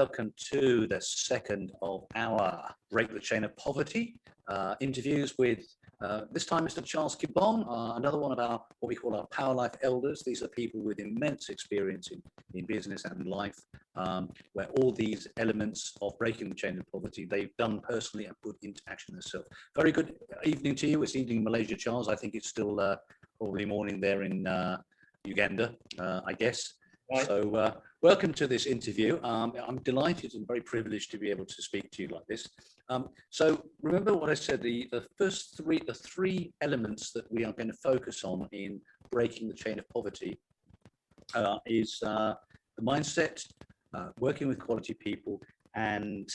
welcome to the second of our Break the Chain of Poverty interviews with this time Mr. Charles Kobong, another one of our what we call our Power Life Elders. These are people with immense experience in business and life, where all these elements of breaking the chain of poverty they've done personally and put into action themselves. Very good evening to you. It's evening in Malaysia, Charles. I think it's still probably morning there in Uganda, I guess. Right. So welcome to this interview. I'm delighted and very privileged to be able to speak to you like this. So remember what I said, the three elements that we are going to focus on in breaking the chain of poverty is the mindset, working with quality people, and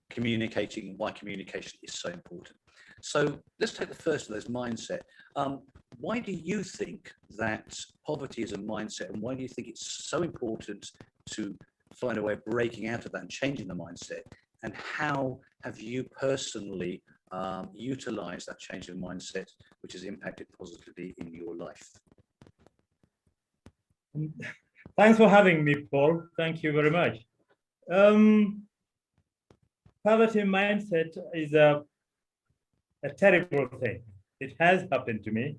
communicating, why communication is so important. So let's take the first of those, mindset. Why do you think that poverty is a mindset, and why do you think it's so important to find a way of breaking out of that and changing the mindset? And how have you personally utilized that change of mindset, which has impacted positively in your life? Thanks for having me, Paul. Thank you very much. Poverty mindset is a terrible thing. It has happened to me.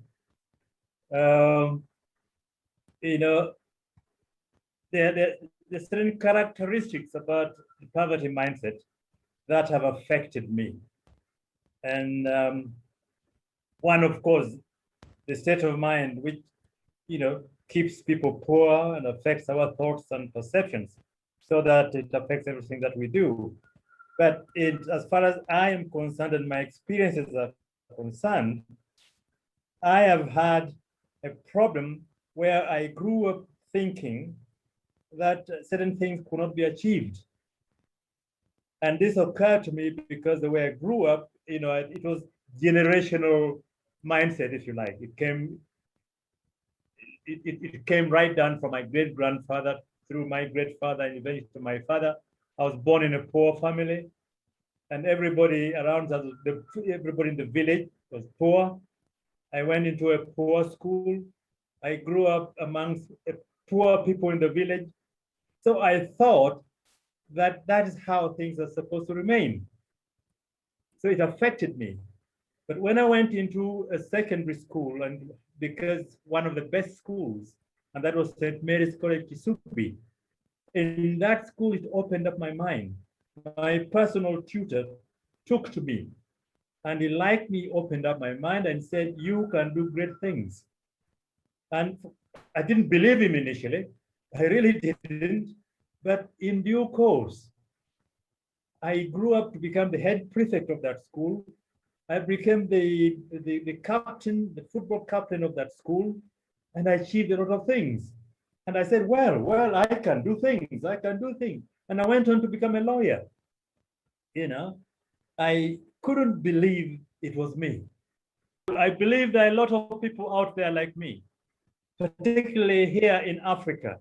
You know, there's certain characteristics about the poverty mindset that have affected me. And one, of course, the state of mind, which, you know, keeps people poor and affects our thoughts and perceptions, so that it affects everything that we do. But as far as I am concerned and my experiences are concerned, I have had a problem where I grew up thinking that certain things could not be achieved. And this occurred to me because the way I grew up, you know, it was generational mindset, if you like. It came right down from my great-grandfather through my great-father and eventually to my father. I was born in a poor family, and everybody around us, everybody in the village was poor. I went into a poor school. I grew up amongst poor people in the village. So I thought that that is how things are supposed to remain. So it affected me. But when I went into a secondary school, and because one of the best schools, and that was St. Mary's College, Kisubi, in that school, it opened up my mind. My personal tutor took to me, and he liked me, opened up my mind and said, you can do great things. And I didn't believe him initially. I really didn't. But in due course, I grew up to become the head prefect of that school. I became the captain, the football captain of that school, and I achieved a lot of things. And I said, well, I can do things. I can do things. And I went on to become a lawyer. You know, I couldn't believe it was me. I believe there are a lot of people out there like me, particularly here in Africa.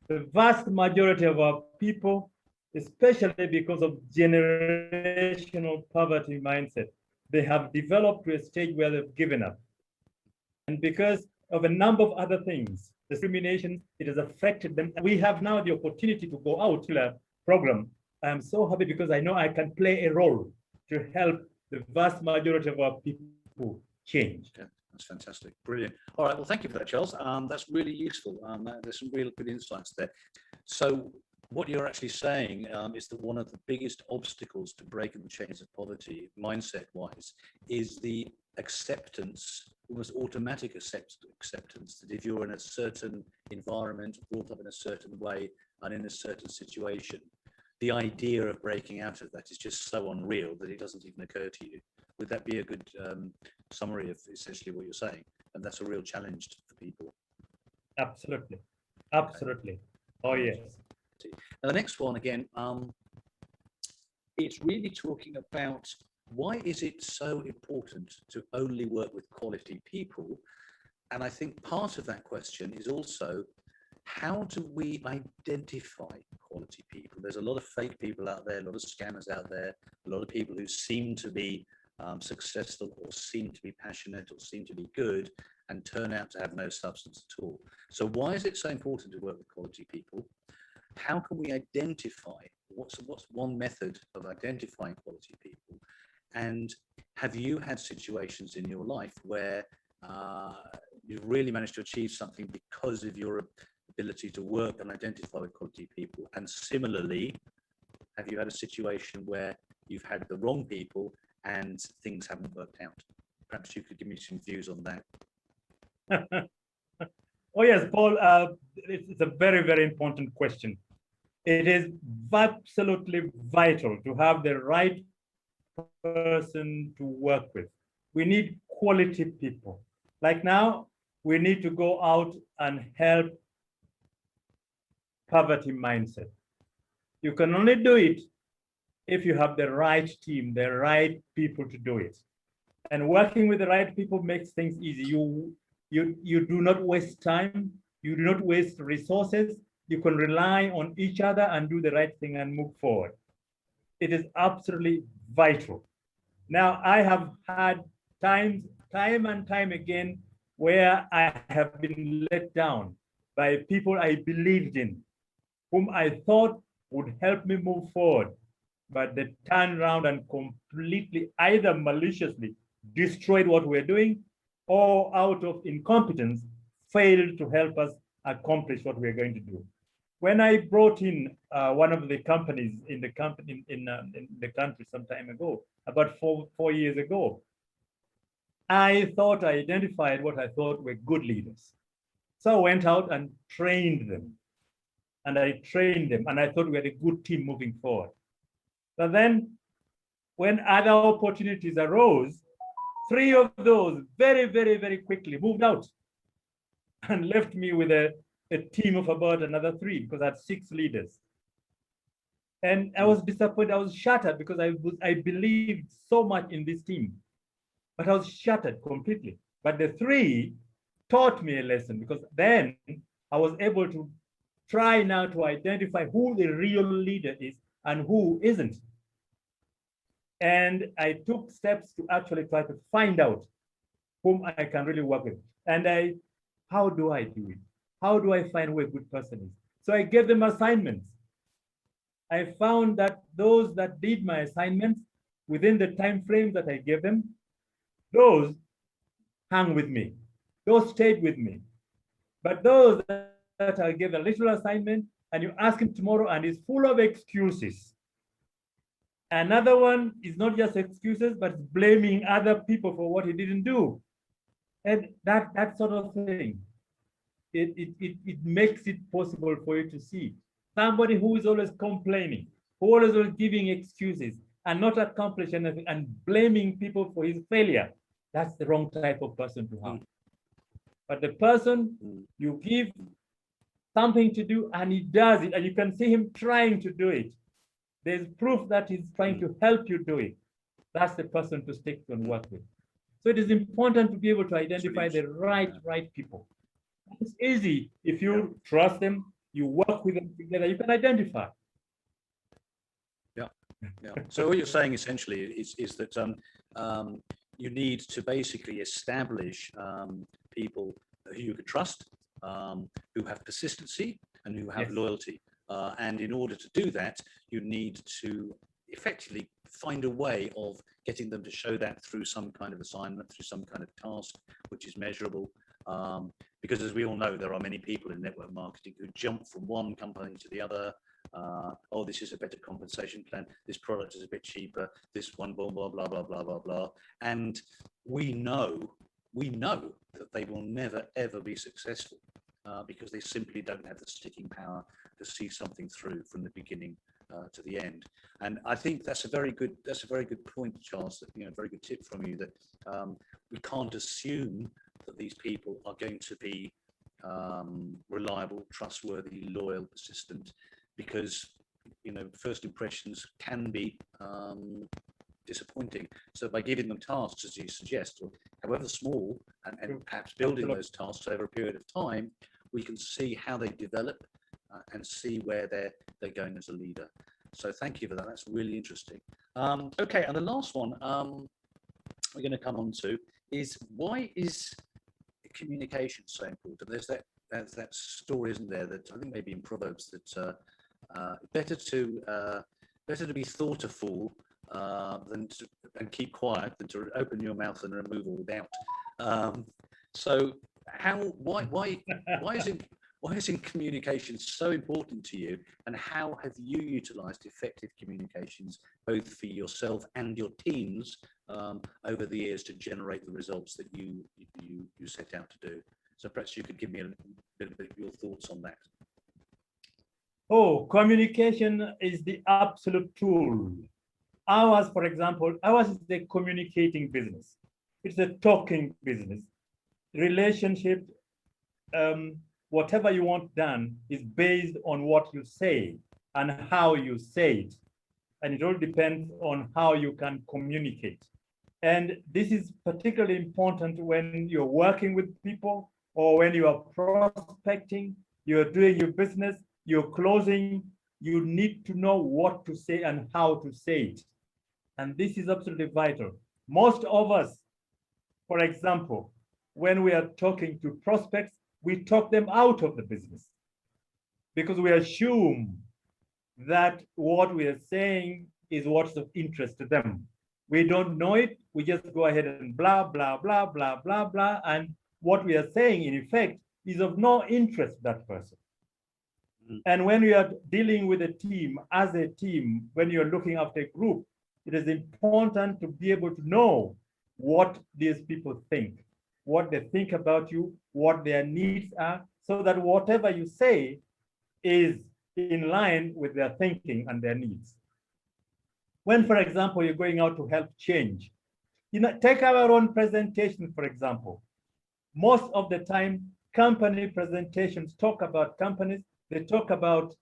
The vast majority of our people, especially because of generational poverty mindset, they have developed to a stage where they've given up. And because of a number of other things, discrimination, it has affected them. We have now the opportunity to go out to a program. I am so happy because I know I can play a role to help the vast majority of our people change. Okay, that's fantastic. Brilliant. All right. Well, thank you for that, Charles. That's really useful. There's some real good insights there. So what you're actually saying is that one of the biggest obstacles to breaking the chains of poverty, mindset-wise, is the acceptance, almost automatic acceptance, that if you're in a certain environment, brought up in a certain way, and in a certain situation, the idea of breaking out of that is just so unreal that it doesn't even occur to you. Would that be a good summary of essentially what you're saying? And that's a real challenge for people. Absolutely. Absolutely. Oh, yes. Now, the next one, again, it's really talking about why is it so important to only work with quality people? And I think part of that question is also, how do we identify quality people? There's a lot of fake people out there, a lot of scammers out there, a lot of people who seem to be successful or seem to be passionate or seem to be good and turn out to have no substance at all. So why is it so important to work with quality people? how can we identify, what's one method of identifying quality people? And have you had situations in your life where you've really managed to achieve something because of your ability to work and identify with quality people? And similarly, have you had a situation where you've had the wrong people and things haven't worked out? Perhaps you could give me some views on that. Oh yes, Paul, it's a very, very important question. It is absolutely vital to have the right person to work with. We need quality people. Like now, we need to go out and help poverty mindset. You can only do it if you have the right team, the right people to do it. And working with the right people makes things easy. You do not waste time. You do not waste resources. You can rely on each other and do the right thing and move forward. It is absolutely vital. Now, I have had time and time again where I have been let down by people I believed in, whom I thought would help me move forward, but they turned around and completely, either maliciously destroyed what we're doing, or out of incompetence, failed to help us accomplish what we're going to do. When I brought in one of the companies in the company in the country some time ago, about four years ago, I thought I identified what I thought were good leaders. So I went out and trained them. And I trained them, and I thought we had a good team moving forward. But then, when other opportunities arose, 3 of those very, very, very quickly moved out and left me with a team of about another 3, because I had 6 leaders. And I was disappointed. I was shattered because I believed so much in this team, but I was shattered completely. But the 3 taught me a lesson, because then I was able to try now to identify who the real leader is and who isn't. And I took steps to actually try to find out whom I can really work with. And how do I do it? How do I find who a good person is? So I gave them assignments. I found that those that did my assignments within the time frame that I gave them, those hung with me. Those stayed with me. But those that I gave a little assignment and you ask him tomorrow and he's full of excuses. Another one is not just excuses, but blaming other people for what he didn't do. And that sort of thing, it makes it possible for you to see somebody who is always complaining, who is always giving excuses and not accomplishing anything and blaming people for his failure. That's the wrong type of person to have. But the person you give something to do and he does it, and you can see him trying to do it. There's proof that he's trying to help you do it. That's the person to stick to and work with. So it is important to be able to identify the right people. It's easy. If you trust them, you work with them together, you can identify. Yeah. So what you're saying essentially is that you need to basically establish people who you can trust, who have persistency and who have loyalty. And in order to do that, you need to effectively find a way of getting them to show that through some kind of assignment, through some kind of task, which is measurable. Because as we all know, there are many people in network marketing who jump from one company to the other. Oh, this is a better compensation plan. This product is a bit cheaper. This one, blah, blah, blah, blah, blah, blah, blah. And we know that they will never, ever be successful because they simply don't have the sticking power to see something through from the beginning to the end. And I think that's a very good point, Charles. That, you know, very good tip from you, that we can't assume that these people are going to be reliable, trustworthy, loyal, persistent, because, you know, first impressions can be disappointing. So by giving them tasks, as you suggest, or however small, and perhaps building those tasks over a period of time, we can see how they develop and see where they're going as a leader. So thank you for that. That's really interesting. Okay, and the last one we're going to come on to is, why is communication so important? There's that story, isn't there, that I think maybe in Proverbs, that Better to be thought a fool and keep quiet than to open your mouth and remove all doubt. So why is in communication so important to you, and how have you utilized effective communications both for yourself and your teams over the years to generate the results that you set out to do? So perhaps you could give me a little bit of your thoughts on that. Oh, communication is the absolute tool. Ours, for example, ours is a communicating business. It's a talking business. Relationship, whatever you want done is based on what you say and how you say it. And it all depends on how you can communicate. And this is particularly important when you're working with people, or when you are prospecting, you're doing your business, you're closing, you need to know what to say and how to say it. And this is absolutely vital. Most of us, for example, when we are talking to prospects, we talk them out of the business because we assume that what we are saying is what's of interest to them. We don't know it. We just go ahead and blah, blah, blah, blah, blah, blah. And what we are saying, in effect, is of no interest to that person. And when we are dealing with a team, as a team, when you're looking after a group, it is important to be able to know what these people think, what they think about you, what their needs are, so that whatever you say is in line with their thinking and their needs. When, for example, you're going out to help change, take our own presentation, for example. Most of the time, company presentations talk about companies, they talk about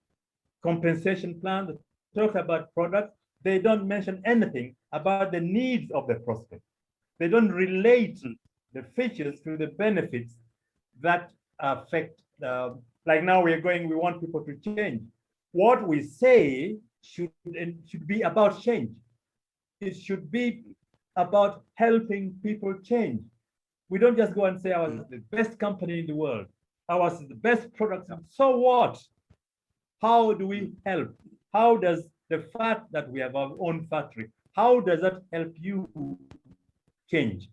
compensation plans, they talk about products. They don't mention anything about the needs of the prospect. They don't relate the features to the benefits that affect, like now we want people to change. What we say should be about change. It should be about helping people change. We don't just go and say ours is the best company in the world, ours is the best product. So what? How do we help? How does the fact that we have our own factory, how does that help you change?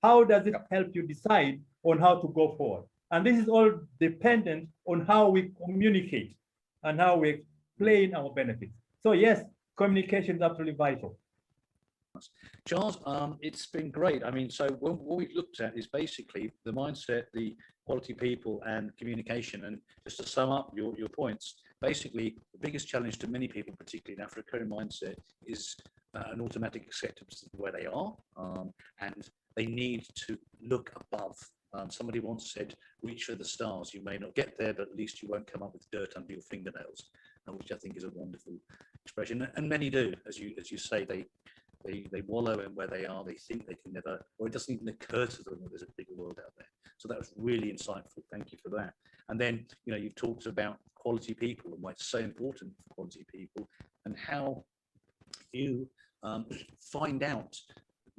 How does it help you decide on how to go forward? And this is all dependent on how we communicate and how we explain our benefits. So yes, communication is absolutely vital. Charles, it's been great. I mean, so what we've looked at is basically the mindset, the quality people, and communication. And just to sum up your points, basically the biggest challenge to many people, particularly in Africa, in mindset, is an automatic acceptance of where they are, and they need to look above. Somebody once said, reach for the stars. You may not get there, but at least you won't come up with dirt under your fingernails, which I think is a wonderful expression. And many do, as you say, they wallow in where they are. They think they can never, or it doesn't even occur to them that there's a bigger world out there. So that was really insightful. Thank you for that. And then, you've talked about quality people and why it's so important for quality people, and how you find out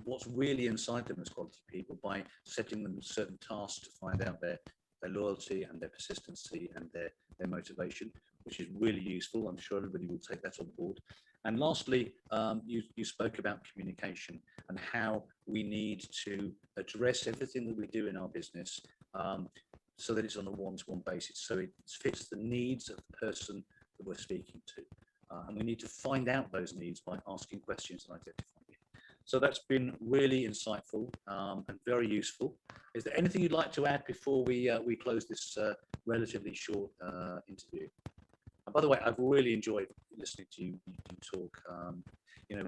what's really inside them as quality people by setting them certain tasks to find out their loyalty and their persistency and their motivation, which is really useful. I'm sure everybody will take that on board. And lastly, you spoke about communication and how we need to address everything that we do in our business so that it's on a one-to-one basis, so it fits the needs of the person that we're speaking to. And we need to find out those needs by asking questions and identifying it. So that's been really insightful and very useful. Is there anything you'd like to add before we close this relatively short interview? And by the way, I've really enjoyed listening to you talk.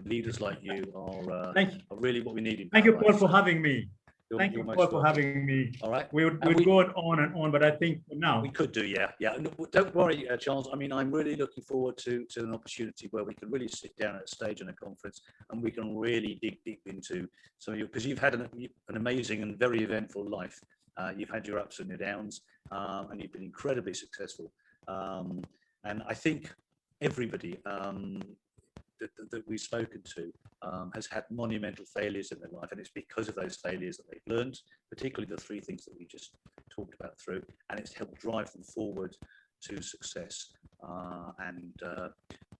Leaders like you are really what we need. Thank you, Paul, for having me. Thank you, Paul, for having me. All right. We would go on and on, but I think for now we could do, yeah. No, don't worry, Charles. I mean, I'm really looking forward to an opportunity where we can really sit down at a stage in a conference and we can really dig deep into some of you, because you've had an amazing and very eventful life. You've had your ups and your downs, and you've been incredibly successful. And I think everybody that we've spoken to has had monumental failures in their life, and it's because of those failures that they've learned, particularly the three things that we just talked about through, and it's helped drive them forward to success.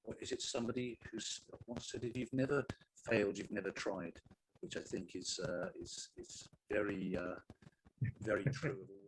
What is it? Somebody who's once said, "If you've never failed, you've never tried," which I think is very very true of all